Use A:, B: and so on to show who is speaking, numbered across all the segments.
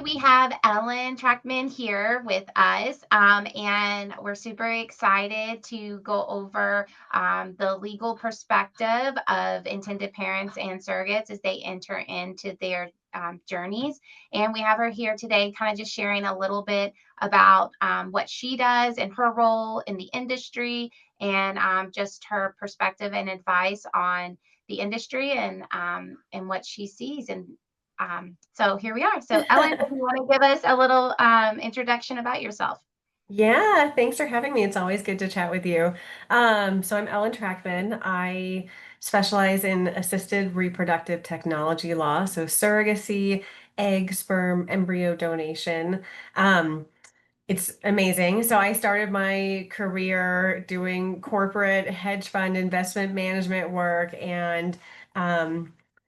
A: we have Ellen Trachman here with us, and we're super excited to go over the legal perspective of intended parents and surrogates as they enter into their journeys. And we have her here today, kind of just sharing a little bit about what she does and her role in the industry, and just her perspective and advice on the industry and what she sees. So here we are. So Ellen, do you want to give us a little introduction about yourself?
B: Yeah, thanks for having me. It's always good to chat with you. So I'm Ellen Trachman. I specialize in assisted reproductive technology law, so surrogacy, egg, sperm, embryo donation. Um, it's amazing. So I started my career doing corporate hedge fund investment management work and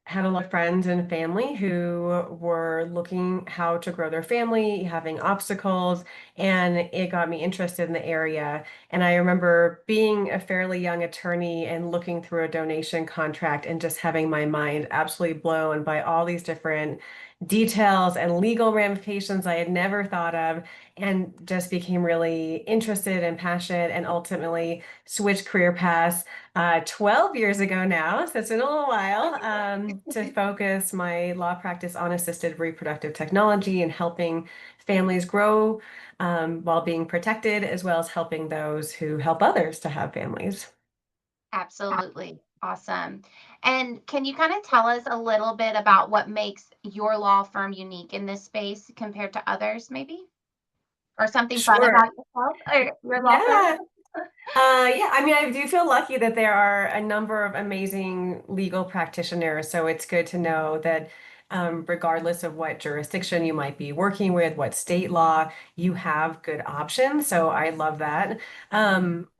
B: had a lot of friends and family who were looking how to grow their family, having obstacles, and it got me interested in the area. And I remember being a fairly young attorney and looking through a donation contract and just having my mind absolutely blown by all these different details and legal ramifications I had never thought of and just became really interested and passionate and ultimately switched career paths 12 years ago now, so it's been a little while, to focus my law practice on assisted reproductive technology and helping families grow while being protected, as well as helping those who help others to have families.
A: Absolutely. Awesome. And can you kind of tell us a little bit about what makes your law firm unique in this space compared to others, maybe? Or something fun
B: Sure.
A: about yourself or your law firm?
B: Yeah. Yeah, I mean, I do feel lucky that there are a number of amazing legal practitioners. So it's good to know that regardless of what jurisdiction you might be working with, what state law, you have good options. So I love that.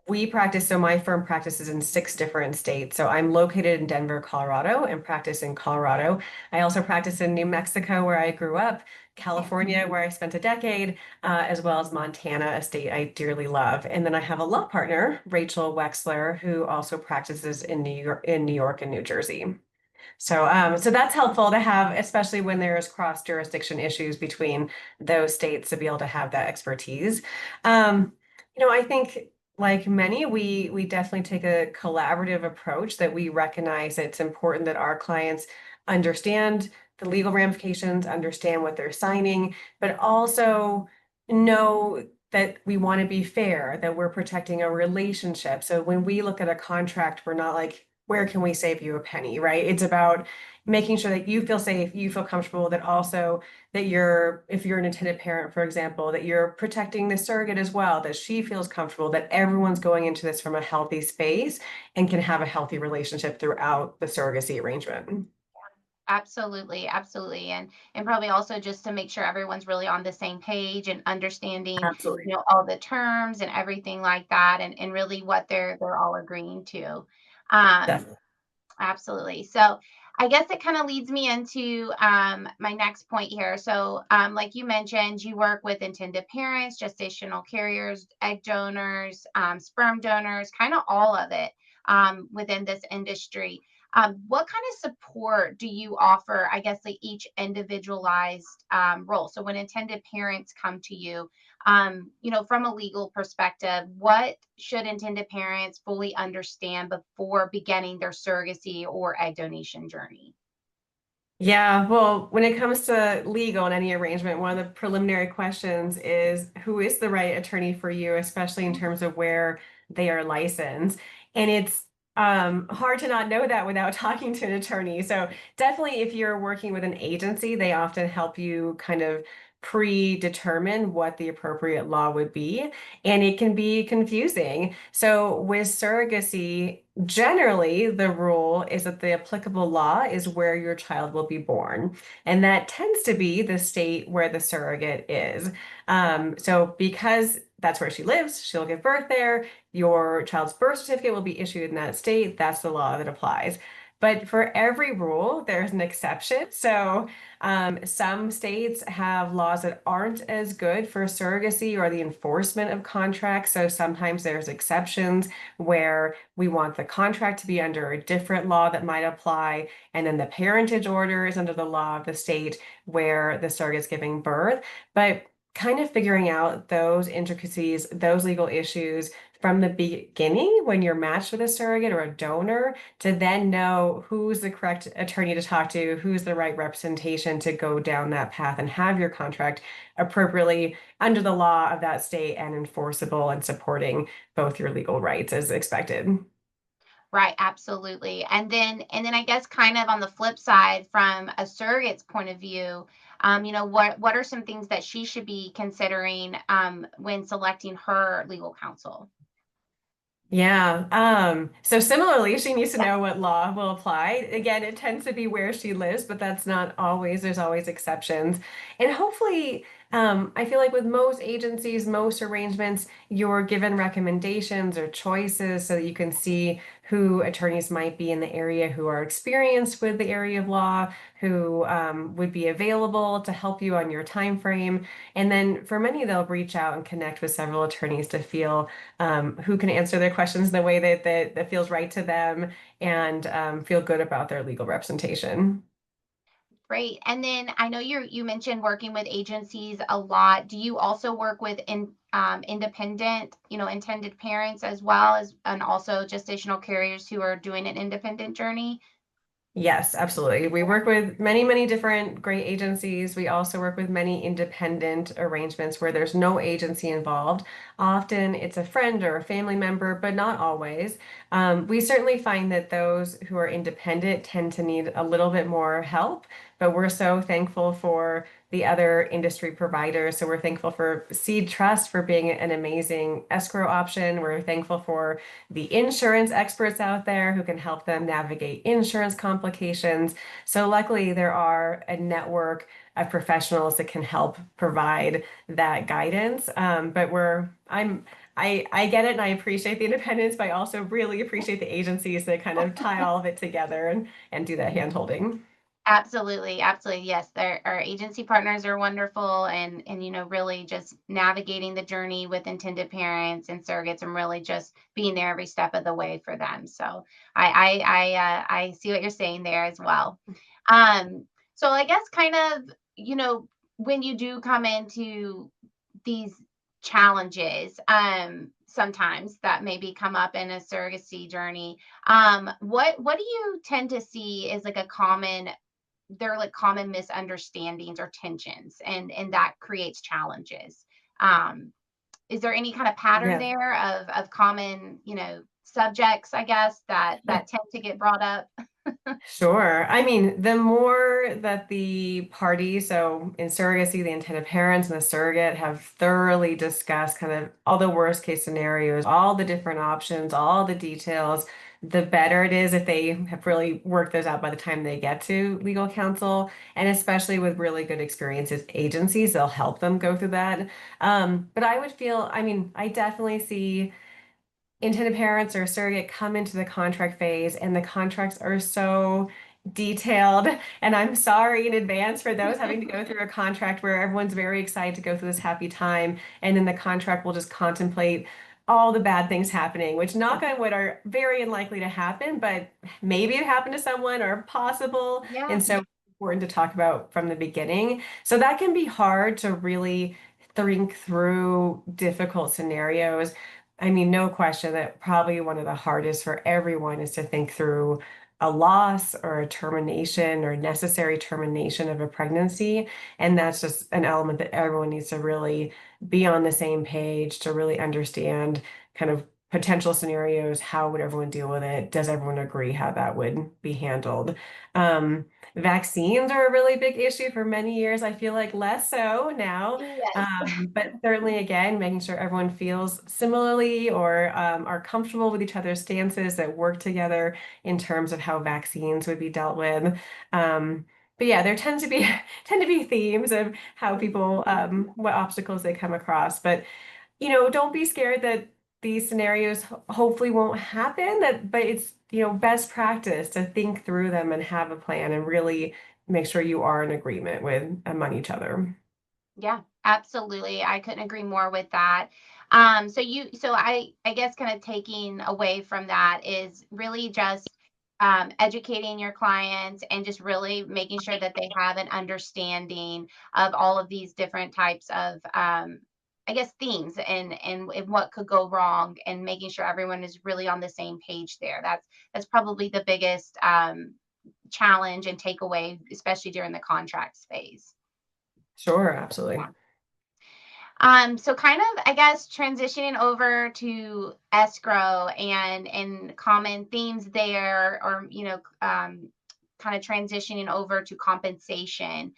B: We practice, so my firm practices in 6 different states. So I'm located in Denver, Colorado, and practice in Colorado. I also practice in New Mexico, where I grew up, California, where I spent a decade, as well as Montana, a state I dearly love. And then I have a law partner, Rachel Wexler, who also practices in New York and New Jersey. So that's helpful to have, especially when there's cross-jurisdiction issues between those states, to be able to have that expertise. I think like many, we definitely take a collaborative approach that we recognize that it's important that our clients understand the legal ramifications, understand what they're signing, but also know that we want to be fair, that we're protecting a relationship. So when we look at a contract, we're not like, where can we save you a penny, right? It's about making sure that you feel safe, you feel comfortable, that also that if you're an intended parent, for example, that you're protecting the surrogate as well, that she feels comfortable, that everyone's going into this from a healthy space and can have a healthy relationship throughout the surrogacy arrangement.
A: Absolutely, absolutely. And probably also just to make sure everyone's really on the same page and understanding,
B: Absolutely.
A: all the terms and everything like that and really what they're all agreeing to. Um,
B: Definitely.
A: Absolutely. So I guess it kind of leads me into my next point here. So, like you mentioned, you work with intended parents, gestational carriers, egg donors, sperm donors, kind of all of it within this industry. What kind of support do you offer, I guess, like each individualized role? So, when intended parents come to you, from a legal perspective, what should intended parents fully understand before beginning their surrogacy or egg donation journey?
B: Yeah, well, when it comes to legal and any arrangement, one of the preliminary questions is who is the right attorney for you, especially in terms of where they are licensed. And it's hard to not know that without talking to an attorney. So definitely, if you're working with an agency, they often help you kind of predetermine what the appropriate law would be, and it can be confusing. So with surrogacy, generally, the rule is that the applicable law is where your child will be born, and that tends to be the state where the surrogate is. So, because that's where she lives, she'll give birth there. Your child's birth certificate will be issued in that state. That's the law that applies. But for every rule, there's an exception. So some states have laws that aren't as good for surrogacy or the enforcement of contracts. So sometimes there's exceptions where we want the contract to be under a different law that might apply, and then the parentage order is under the law of the state where the surrogate's giving birth. But kind of figuring out those intricacies, those legal issues from the beginning when you're matched with a surrogate or a donor to then know who's the correct attorney to talk to, who's the right representation to go down that path and have your contract appropriately under the law of that state and enforceable and supporting both your legal rights as expected.
A: Right, absolutely. And then I guess kind of on the flip side, from a surrogate's point of view, what are some things that she should be considering when selecting her legal counsel?
B: Yeah. So similarly, she needs to
A: Yeah.
B: know what law will apply. Again, it tends to be where she lives, but that's not always, there's always exceptions. And hopefully, I feel like with most agencies, most arrangements, you're given recommendations or choices so that you can see who attorneys might be in the area who are experienced with the area of law, who would be available to help you on your time frame. And then for many, they'll reach out and connect with several attorneys to feel who can answer their questions in the way that feels right to them and feel good about their legal representation.
A: Great. And then I know you mentioned working with agencies a lot. Do you also work with independent, intended parents as well as, and also gestational carriers who are doing an independent journey?
B: Yes, absolutely. We work with many, many different great agencies. We also work with many independent arrangements where there's no agency involved. Often it's a friend or a family member, but not always. We certainly find that those who are independent tend to need a little bit more help, but we're so thankful for the other industry providers. So we're thankful for SeedTrust for being an amazing escrow option. We're thankful for the insurance experts out there who can help them navigate insurance complications. So luckily there are a network of professionals that can help provide that guidance. But I get it and I appreciate the independence, but I also really appreciate the agencies that kind of tie all of it together and do that hand holding.
A: Absolutely, absolutely. Yes, our agency partners are wonderful, and really just navigating the journey with intended parents and surrogates, and really just being there every step of the way for them. So I see what you're saying there as well. So I guess kind of, when you do come into these challenges, sometimes that maybe come up in a surrogacy journey, what do you tend to see is like a common there are like common misunderstandings or tensions, and that creates challenges. um is there any kind of pattern
B: Yeah.
A: there of common, subjects, I guess, that tend to get brought up?
B: Sure. I mean, the more that the party, so in surrogacy, the intended parents and the surrogate have thoroughly discussed kind of all the worst case scenarios, all the different options, all the details, the better it is if they have really worked those out by the time they get to legal counsel. And especially with really good experiences, agencies, they'll help them go through that. But I would feel, I mean, I definitely see intended parents or surrogate come into the contract phase and the contracts are so detailed. And I'm sorry in advance for those having to go through a contract where everyone's very excited to go through this happy time. And then the contract will just contemplate all the bad things happening, which knock on wood are very unlikely to happen, but maybe it happened to someone or possible.
A: Yeah.
B: And so it's important to talk about from the beginning. So that can be hard to really think through difficult scenarios. I mean, no question that probably one of the hardest for everyone is to think through a loss or a termination or necessary termination of a pregnancy. And that's just an element that everyone needs to really be on the same page to really understand kind of potential scenarios. How would everyone deal with it? Does everyone agree how that would be handled? Um, Vaccines are a really big issue for many years. I feel like less so now.
A: Yes.
B: But certainly, again, making sure everyone feels similarly or are comfortable with each other's stances that work together in terms of how vaccines would be dealt with. But yeah, there tend to be tend to be themes of how people what obstacles they come across. But don't be scared that these scenarios hopefully won't happen, but it's, best practice to think through them and have a plan and really make sure you are in agreement with among each other.
A: Yeah, absolutely. I couldn't agree more with that. So I guess kind of taking away from that is really just educating your clients and just really making sure that they have an understanding of all of these different types of I guess themes and what could go wrong and making sure everyone is really on the same page there. That's probably the biggest challenge and takeaway, especially during the contracts phase.
B: Sure, absolutely.
A: Yeah. So kind of, I guess, transitioning over to escrow and common themes there, or kind of transitioning over to compensation.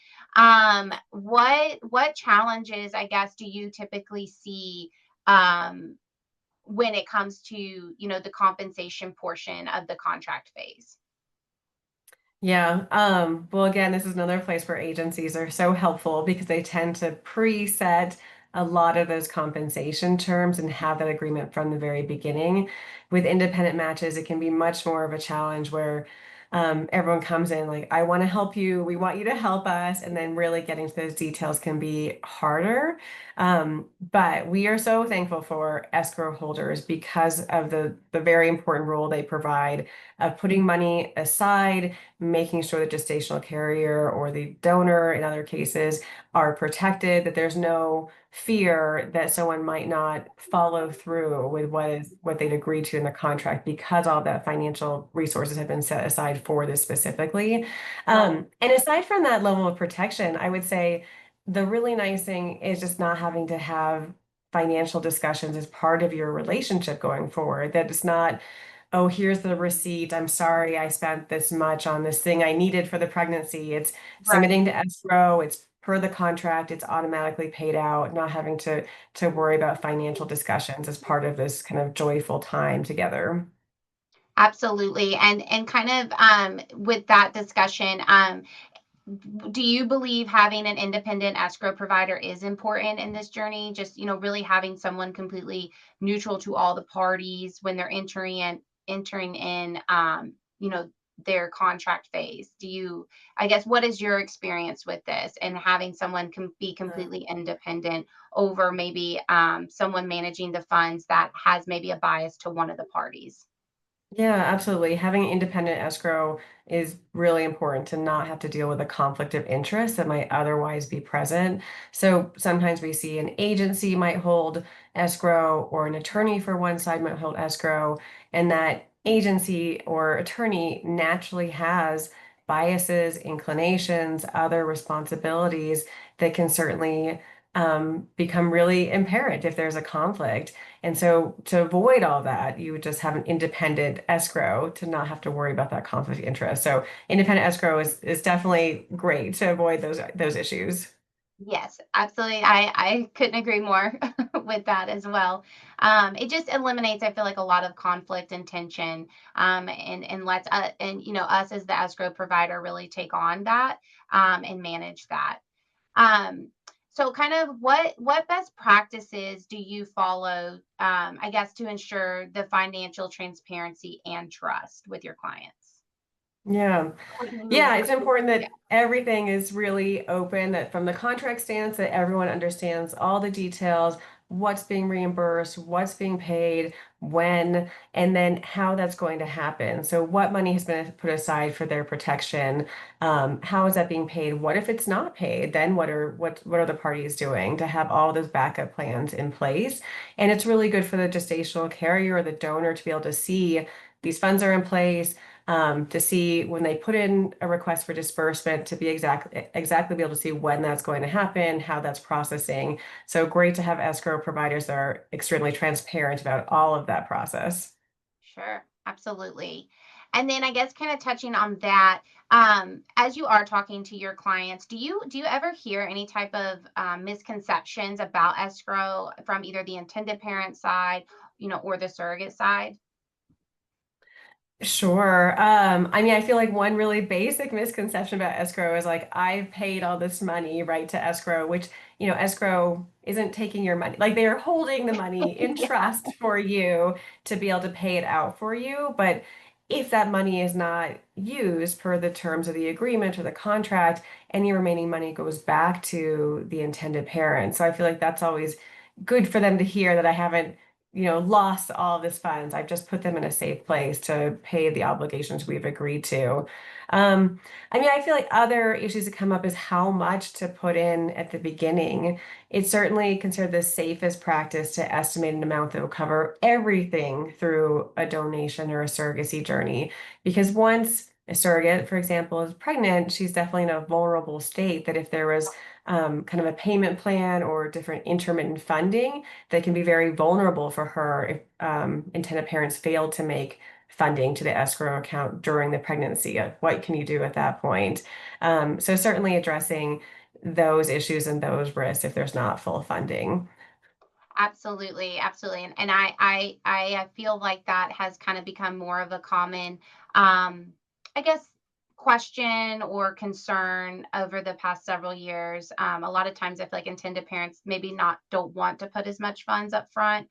A: What challenges, I guess, do you typically see when it comes to the compensation portion of the contract phase?
B: Yeah. Well, again, this is another place where agencies are so helpful because they tend to preset a lot of those compensation terms and have that agreement from the very beginning. With independent matches, it can be much more of a challenge where everyone comes in like, I want to help you, we want you to help us, and then really getting to those details can be harder. But we are so thankful for escrow holders because of the very important role they provide of putting money aside, making sure the gestational carrier or the donor in other cases are protected, that there's no fear that someone might not follow through with what they'd agreed to in the contract because all that financial resources have been set aside for this specifically.
A: Right.
B: And aside from that level of protection, I would say the really nice thing is just not having to have financial discussions as part of your relationship going forward. That it's not, oh, here's the receipt. I'm sorry I spent this much on this thing I needed for the pregnancy. It's
A: Right.
B: submitting to escrow. It's per the contract. It's automatically paid out, not having to worry about financial discussions as part of this kind of joyful time together.
A: Absolutely. And kind of with that discussion, do you believe having an independent escrow provider is important in this journey? Just, really having someone completely neutral to all the parties when they're entering in you know, their contract phase. I guess, what is your experience with this and having someone be completely independent over maybe someone managing the funds that has maybe a bias to one of the parties?
B: Yeah, absolutely. Having independent escrow is really important to not have to deal with a conflict of interest that might otherwise be present. So sometimes we see an agency might hold escrow or an attorney for one side might hold escrow, and that agency or attorney naturally has biases, inclinations, other responsibilities that can certainly become really apparent if there's a conflict. And so to avoid all that, you would just have an independent escrow to not have to worry about that conflict of interest. So independent escrow is definitely great to avoid those issues.
A: Yes, absolutely. I couldn't agree more with that as well. It just eliminates, I feel like, a lot of conflict and tension, and lets us as the escrow provider really take on that and manage that. Um, so, kind of, what best practices do you follow? I guess to ensure the financial transparency and trust with your clients.
B: Yeah.
A: What do you mean?
B: Yeah, it's important that everything is really open, that from the contract stance, that everyone understands all the details, what's being reimbursed, what's being paid, when, and then how that's going to happen. So what money has been put aside for their protection? How is that being paid? What if it's not paid? Then what are the parties doing to have all those backup plans in place? And it's really good for the gestational carrier or the donor to be able to see these funds are in place, to see when they put in a request for disbursement to be exactly be able to see when that's going to happen, how that's processing. So great to have escrow providers that are extremely transparent about all of that process.
A: Sure, absolutely. And then I guess kind of touching on that, as you are talking to your clients, do you ever hear any type of misconceptions about escrow from either the intended parent side, or the surrogate side?
B: Sure. I mean, I feel like one really basic misconception about escrow is like I've paid all this money right to escrow, which, escrow isn't taking your money. Like they are holding the money in
A: Yeah.
B: trust for you to be able to pay it out for you. But if that money is not used per the terms of the agreement or the contract, any remaining money goes back to the intended parent. So I feel like that's always good for them to hear that I haven't lost all of this funds. I've just put them in a safe place to pay the obligations we've agreed to. I mean, I feel like other issues that come up is how much to put in at the beginning. It's certainly considered the safest practice to estimate an amount that will cover everything through a donation or a surrogacy journey. Because once a surrogate, for example, is pregnant, she's definitely in a vulnerable state that if there was kind of a payment plan or different intermittent funding, that can be very vulnerable for her if intended parents fail to make funding to the escrow account during the pregnancy. What can you do at that point? So certainly addressing those issues and those risks if there's not full funding.
A: Absolutely, absolutely. And I feel like that has kind of become more of a common, um, I guess, question or concern over the past several years. A lot of times I feel like intended parents maybe not don't want to put as much funds up front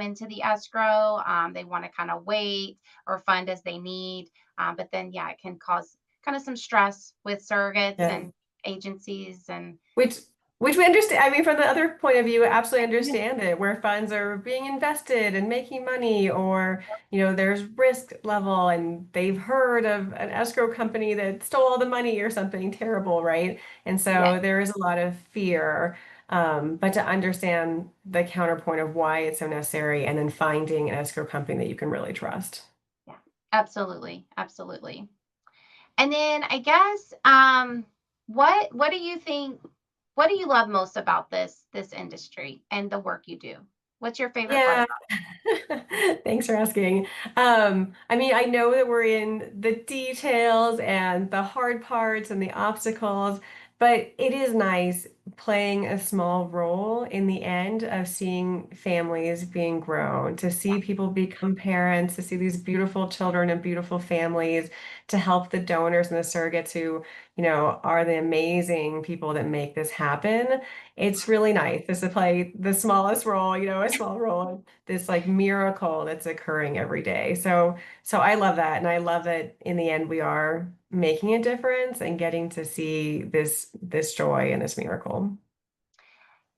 A: into the escrow. They want to kind of wait or fund as they need. But then yeah, it can cause kind of some stress with surrogates
B: Yeah.
A: and agencies and
B: Which which we understand. I mean, from the other point of view, absolutely understand it, where funds are being invested and making money, or there's risk level, and they've heard of an escrow company that stole all the money or something terrible, right? And
A: yeah.
B: so there is a lot of fear. But to understand the counterpoint of why it's so necessary, and then finding an escrow company that you can really trust.
A: Yeah, absolutely, absolutely. And then I guess, what do you think? What do you love most about this industry and the work you do? What's your favorite part
B: Yeah.
A: about
B: Thanks for asking. I mean, I know that we're in the details and the hard parts and the obstacles, but it is nice playing a small role in the end of seeing families being grown, to see people become parents, to see these beautiful children and beautiful families, to help the donors and the surrogates who, are the amazing people that make this happen. It's really nice just to play the smallest role, a small role in this like miracle that's occurring every day. So I love that. And I love that in the end we are making a difference and getting to see this joy and this miracle.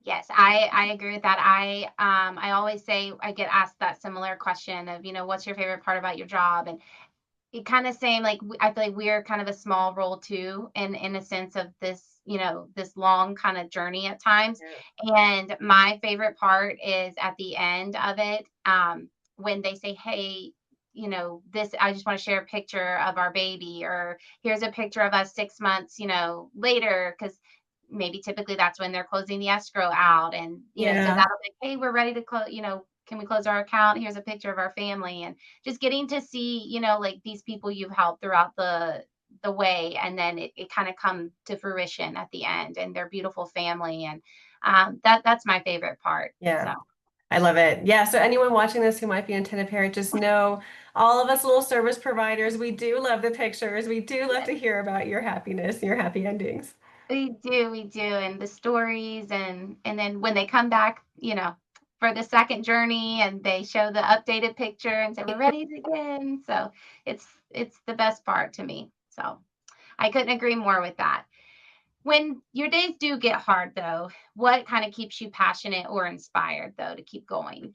A: Yes, I agree with that. I always say I get asked that similar question of, what's your favorite part about your job? And it kind of same like I feel like we're kind of a small role too, in a sense of this, this long kind of journey at times.
B: Yeah.
A: And my favorite part is at the end of it, when they say, "Hey, this I just want to share a picture of our baby," or "Here's a picture of us 6 months, later," because maybe typically that's when they're closing the escrow out, and so
B: Yeah.
A: that'll be, "Hey, we're ready to close. Can we close our account? Here's a picture of our family," and just getting to see, like these people you've helped throughout the way, and then it kind of come to fruition at the end, and their beautiful family, and that's my favorite part.
B: Yeah.
A: So
B: I love it. Yeah. So anyone watching this who might be an intended parent, just know all of us little service providers, we do love the pictures. We do love
A: yes,
B: to hear about your happiness, your happy endings.
A: we do, and the stories, and then when they come back, for the second journey, and they show the updated picture and say we're ready again. So it's the best part to me. So I couldn't agree more with that. When your days do get hard, though, what kind of keeps you passionate or inspired, though, to keep going?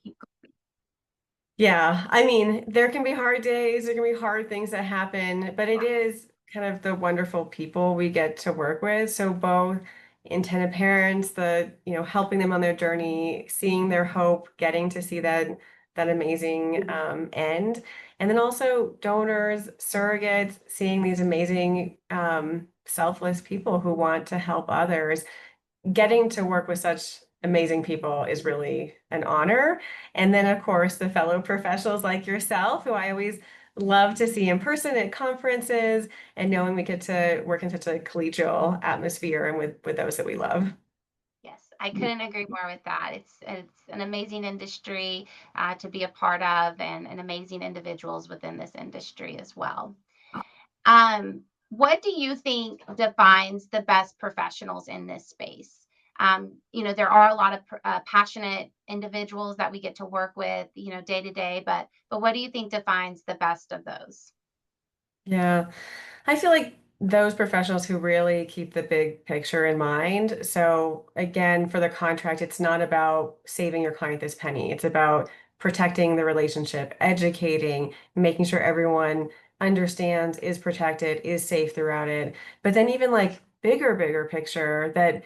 B: Yeah, I mean, there can be hard days, there can be hard things that happen, but it is kind of the wonderful people we get to work with. So both intended parents, helping them on their journey, seeing their hope, getting to see that amazing end, and then also donors, surrogates, seeing these amazing selfless people who want to help others. Getting to work with such amazing people is really an honor. And then, of course, the fellow professionals like yourself, who I always love to see in person at conferences, and knowing we get to work in such a collegial atmosphere and with those that we love.
A: Yes, I couldn't agree more with that. It's an amazing industry to be a part of, and amazing individuals within this industry as well. What do you think defines the best professionals in this space? There are a lot of passionate individuals that we get to work with, day to day. But what do you think defines the best of those?
B: Yeah. I feel like those professionals who really keep the big picture in mind. So again, for the contract, it's not about saving your client this penny. It's about protecting the relationship, educating, making sure everyone understands, is protected, is safe throughout it. But then even like bigger picture that,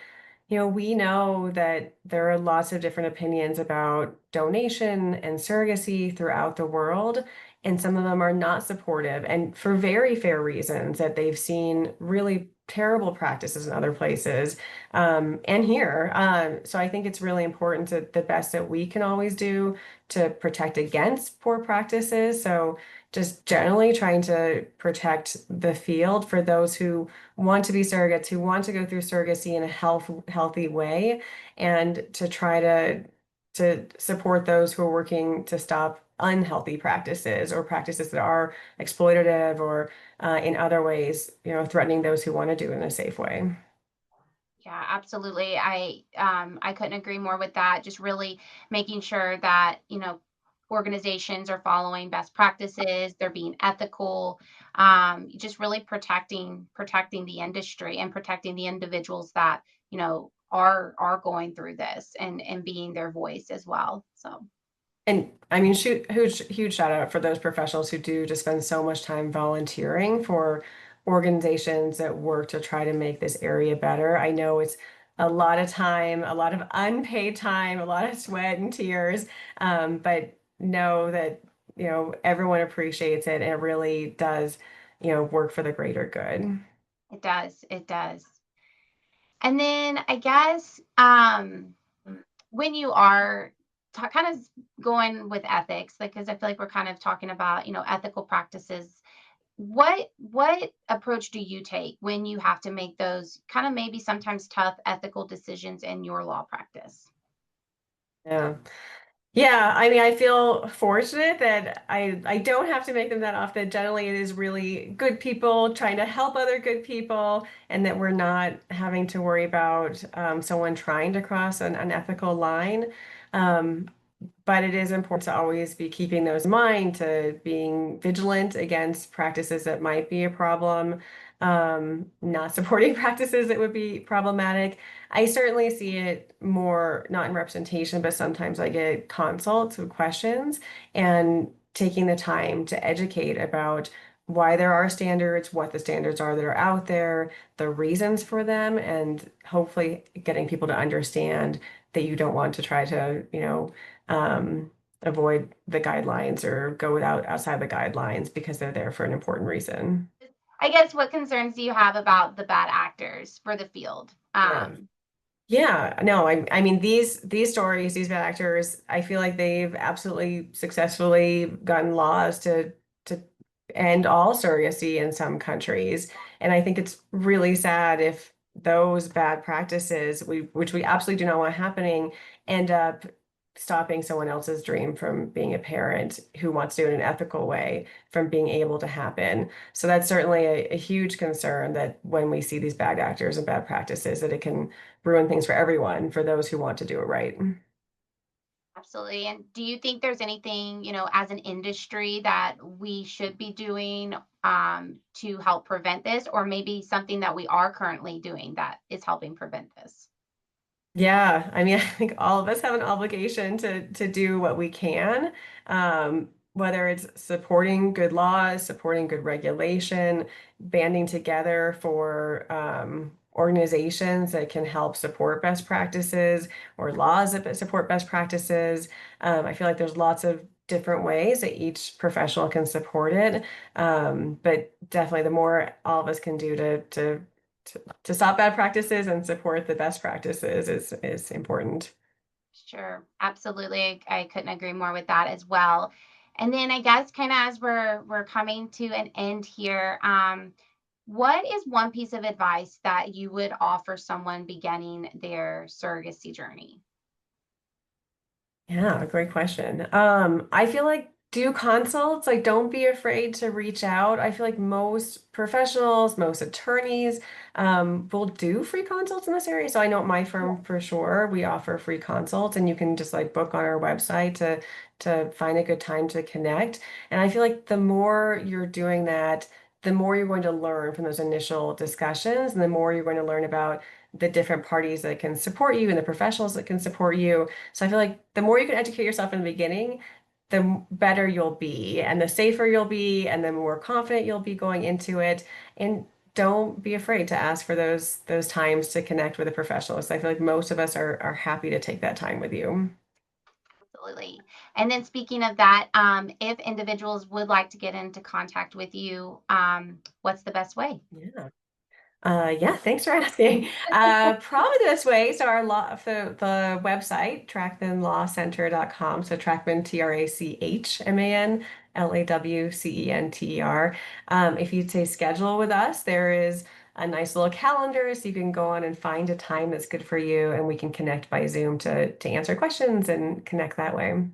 B: we know that there are lots of different opinions about donation and surrogacy throughout the world. And some of them are not supportive, and for very fair reasons that they've seen really terrible practices in other places and here. So I think it's really important to the best that we can always do to protect against poor practices. So just generally trying to protect the field for those who want to be surrogates, who want to go through surrogacy in a healthy way, and to try to support those who are working to stop unhealthy practices or practices that are exploitative or in other ways, threatening those who want to do it in a safe way.
A: Yeah, absolutely. I couldn't agree more with that. Just really making sure that, organizations are following best practices, they're being ethical, just really protecting the industry and protecting the individuals that, are going through this, and being their voice as well. So
B: And I mean, huge shout out for those professionals who do just spend so much time volunteering for organizations that work to try to make this area better. I know it's a lot of time, a lot of unpaid time, a lot of sweat and tears, but know that, everyone appreciates it and it really does, work for the greater good.
A: it does. And then I guess when you are kind of going with ethics, like, because I feel like we're kind of talking about, ethical practices. What approach do you take when you have to make those kind of maybe sometimes tough ethical decisions in your law practice?
B: Yeah. Yeah, I mean, I feel fortunate that I don't have to make them that often. Generally, it is really good people trying to help other good people, and that we're not having to worry about someone trying to cross an unethical line. Um, but it is important to always be keeping those in mind, to being vigilant against practices that might be a problem, not supporting practices that would be problematic. I certainly see it more, not in representation, but sometimes I get consults with questions and taking the time to educate about why there are standards, what the standards are that are out there, the reasons for them, and hopefully getting people to understand that you don't want to try to, avoid the guidelines or go outside the guidelines because they're there for an important reason.
A: I guess what concerns do you have about the bad actors for the field?
B: Yeah. Yeah, no, I mean these stories, these bad actors, I feel like they've absolutely successfully gotten laws to end all surrogacy in some countries. And I think it's really sad if those bad practices, which we absolutely do not want happening, end up stopping someone else's dream from being a parent who wants to do it in an ethical way from being able to happen. So that's certainly a huge concern that when we see these bad actors and bad practices, that it can ruin things for everyone, for those who want to do it right.
A: Absolutely. And do you think there's anything, as an industry that we should be doing to help prevent this, or maybe something that we are currently doing that is helping prevent this?
B: Yeah, I mean, I think all of us have an obligation to do what we can, whether it's supporting good laws, supporting good regulation, banding together for organizations that can help support best practices or laws that support best practices. I feel like there's lots of different ways that each professional can support it, but definitely the more all of us can do to stop bad practices and support the best practices is important.
A: Sure, absolutely. I couldn't agree more with that as well. And then I guess kind of as we're coming to an end here, What is one piece of advice that you would offer someone beginning their surrogacy journey?
B: Yeah, great question. I feel like do consults, like don't be afraid to reach out. I feel like most professionals, most attorneys, will do free consults in this area. So I know at my firm for sure, we offer free consults and you can just like book on our website to find a good time to connect. And I feel like the more you're doing that, the more you're going to learn from those initial discussions and the more you're going to learn about the different parties that can support you and the professionals that can support you. So I feel like the more you can educate yourself in the beginning, the better you'll be, and the safer you'll be, and the more confident you'll be going into it. And don't be afraid to ask for those times to connect with a professional. So I feel like most of us are happy to take that time with you.
A: Absolutely. And then speaking of that, if individuals would like to get into contact with you, what's the best way?
B: Yeah. Yeah, thanks for asking. Probably this way. So our law, the website, trachmanlawcenter.com. So Trachman, Trachman, Lawcenter. If you say schedule with us, there is a nice little calendar so you can go on and find a time that's good for you, and we can connect by Zoom to answer questions and connect that way.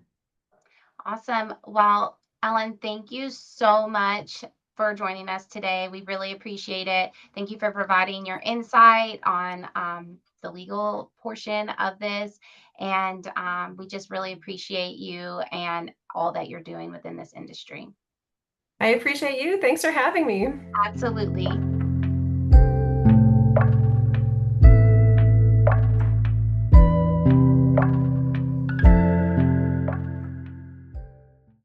A: Awesome. Well, Ellen, thank you so much for joining us today. We really appreciate it. Thank you for providing your insight on the legal portion of this. And we just really appreciate you and all that you're doing within this industry.
B: I appreciate you. Thanks for having me.
A: Absolutely.